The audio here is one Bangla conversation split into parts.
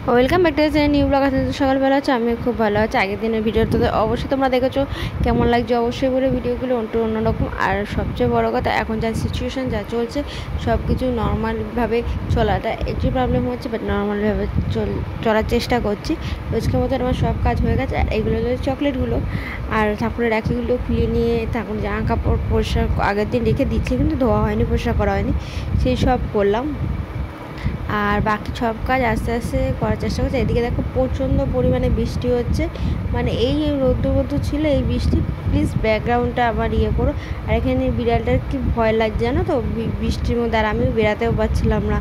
Welcome back to new blog. সকালবেলা আছে, আমি খুব ভালো আছি। আগের দিনের ভিডিওতে অবশ্যই তোমরা দেখেছো, কেমন লাগছে অবশ্যই বলে। ভিডিওগুলো অন্যরকম। আর সবচেয়ে বড় কথা, এখন যা সিচুয়েশান যা চলছে সব কিছু নর্মালভাবে চলাটা একটু প্রবলেম হচ্ছে, বাট নর্মালভাবে চলার চেষ্টা করছি। রোজকার মতো আমার সব কাজ হয়ে গেছে। আর এইগুলো হলো চকলেটগুলো, আর ঠাকুরের রাখিগুলো খুলে নিয়ে ঠাকুর জামা কাপড় পরিষ্কার আগের দিন রেখে দিচ্ছি, কিন্তু ধোয়া হয়নি, পরিষ্কার করা হয়নি, সেই সব করলাম। আর বাকি সব কাজ আস্তে আস্তে করার চেষ্টা করছি। এদিকে দেখো প্রচণ্ড পরিমাণে বৃষ্টি হচ্ছে, মানে এই রৌদ্র ছিল, এই বৃষ্টি। প্লিজ ব্যাকগ্রাউন্ডটা আবার করো। আর এখানে বিড়ালটার কি ভয় লাগছে জানো তো বৃষ্টির মধ্যে। আর আমিও বেরাতেও পারছিলাম না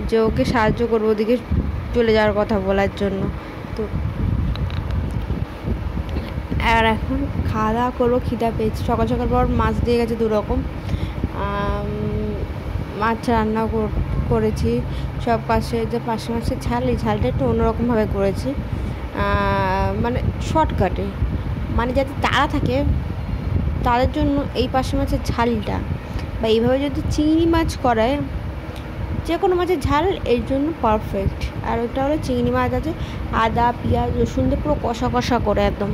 যে ওকে সাহায্য করবো ওদিকে চলে যাওয়ার কথা বলার জন্য। তো আর এখন খাওয়া দাওয়া করবো, খিদা পেয়েছি। সকাল সকাল পর মাছ দিয়ে গেছে 2 রকম। মাছ রান্না করেছি। সব পাশে যে পাশে মাছের ঝাল, এই ঝালটা একটু অন্যরকমভাবে করেছি, মানে শর্টকাটে, মানে যাতে তাড়া থাকে তাদের জন্য এই পাশে মাছের ঝালটা। বা এইভাবে যদি চিংড়ি মাছ করে, যে কোনো মাছের ঝাল এর জন্য পারফেক্ট। আর ওটা হলো চিংড়ি মাছ আছে, আদা পেঁয়াজ রসুন দিয়ে পুরো কষা কষা করে, একদম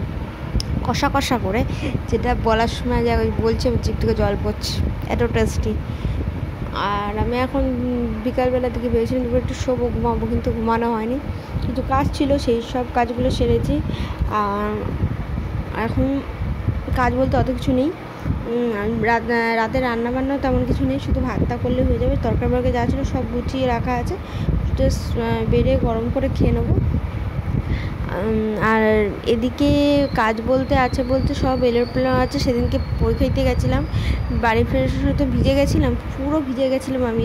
কষা কষা করে, যেটা বলার সময় যা বলছে জিভ থেকে জল পড়ছে, এত টেস্টি। আর আমি এখন বিকালবেলা থেকে ভেবেছিলাম একটু শোবো, ঘুমাবো, কিন্তু ঘুমানো হয়নি, কিন্তু কাজ ছিল, সেই সব কাজগুলো সেরেছি। আর এখন কাজ বলতে অত কিছু নেই। রাতে রান্নাবান্নাও তেমন কিছু নেই, শুধু ভাতটা করলে হয়ে যাবে। তরকারি যা ছিল সব গুছিয়ে রাখা আছে, জাস্ট বেড়ে গরম করে খেয়ে নেবো। আর এদিকে কাজ বলতে সব এলোমেলো আছে। সেদিনকে পরীক্ষা দিতে গেছিলাম, বাড়ি ফেরার সময় তো ভিজে গেছিলাম, পুরো ভিজে গেছিলাম আমি।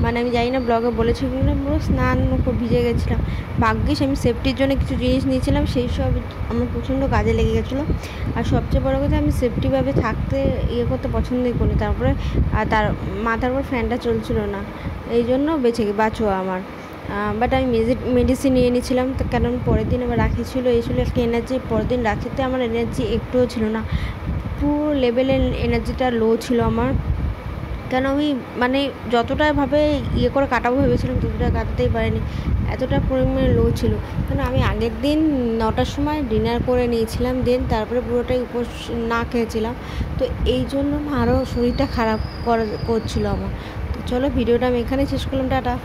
মানে আমি জানি না ব্লগে বলেছি কিন্তু পুরো স্নান ভিজে গেছিলাম। ভাগ্যিস আমি সেফটির জন্য কিছু জিনিস নিয়েছিলাম, সেই সব আমার প্রচণ্ড কাজে লেগে গেছিলো। আর সবচেয়ে বড়ো কথা, আমি সেফটিভাবে থাকতে করতে পছন্দই করি। তারপরে তার মাথার উপর ফ্যানটা চলছিল না, এই জন্য বাঁচো আমার। বাট আমি মেডিসিন নিয়ে নিয়েছিলাম, তো কারণ পরের দিন আমার রাখি ছিল, এই ছিল একটা এনার্জি। পরের দিন রাখিতে আমার এনার্জি একটুও ছিল না, পুরো লেভেলের এনার্জিটা লো ছিল আমার। কেন আমি মানে যতটা ভাবে করে কাটাবো ভেবেছিলাম, ততটা কাটাতেই পারিনি, এতটা পরিমাণে লো ছিল। কেন আমি আগের দিন 9টার সময় ডিনার করে নিয়েছিলাম, দেন তারপরে পুরোটাই উপোস না খেয়েছিলাম। তো এই জন্য আরও শরীরটা খারাপ করছিল আমার। তো চলো, ভিডিওটা আমি এখানেই শেষ করলাম, টাটা।